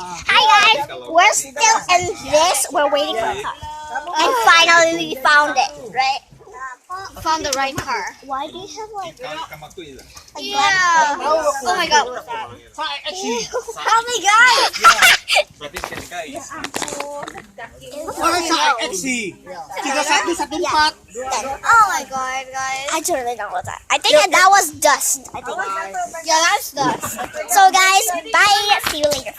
Hi guys, we're still in this. We're waiting for a car, and finally we found it. Right? Found the right car. Why do you have like? Yeah. Oh my god. What's that? Oh my god. Oh my god, guys. I don't really know what that. I think that was dust. I think. Yeah, that's dust. So guys, bye. See you later.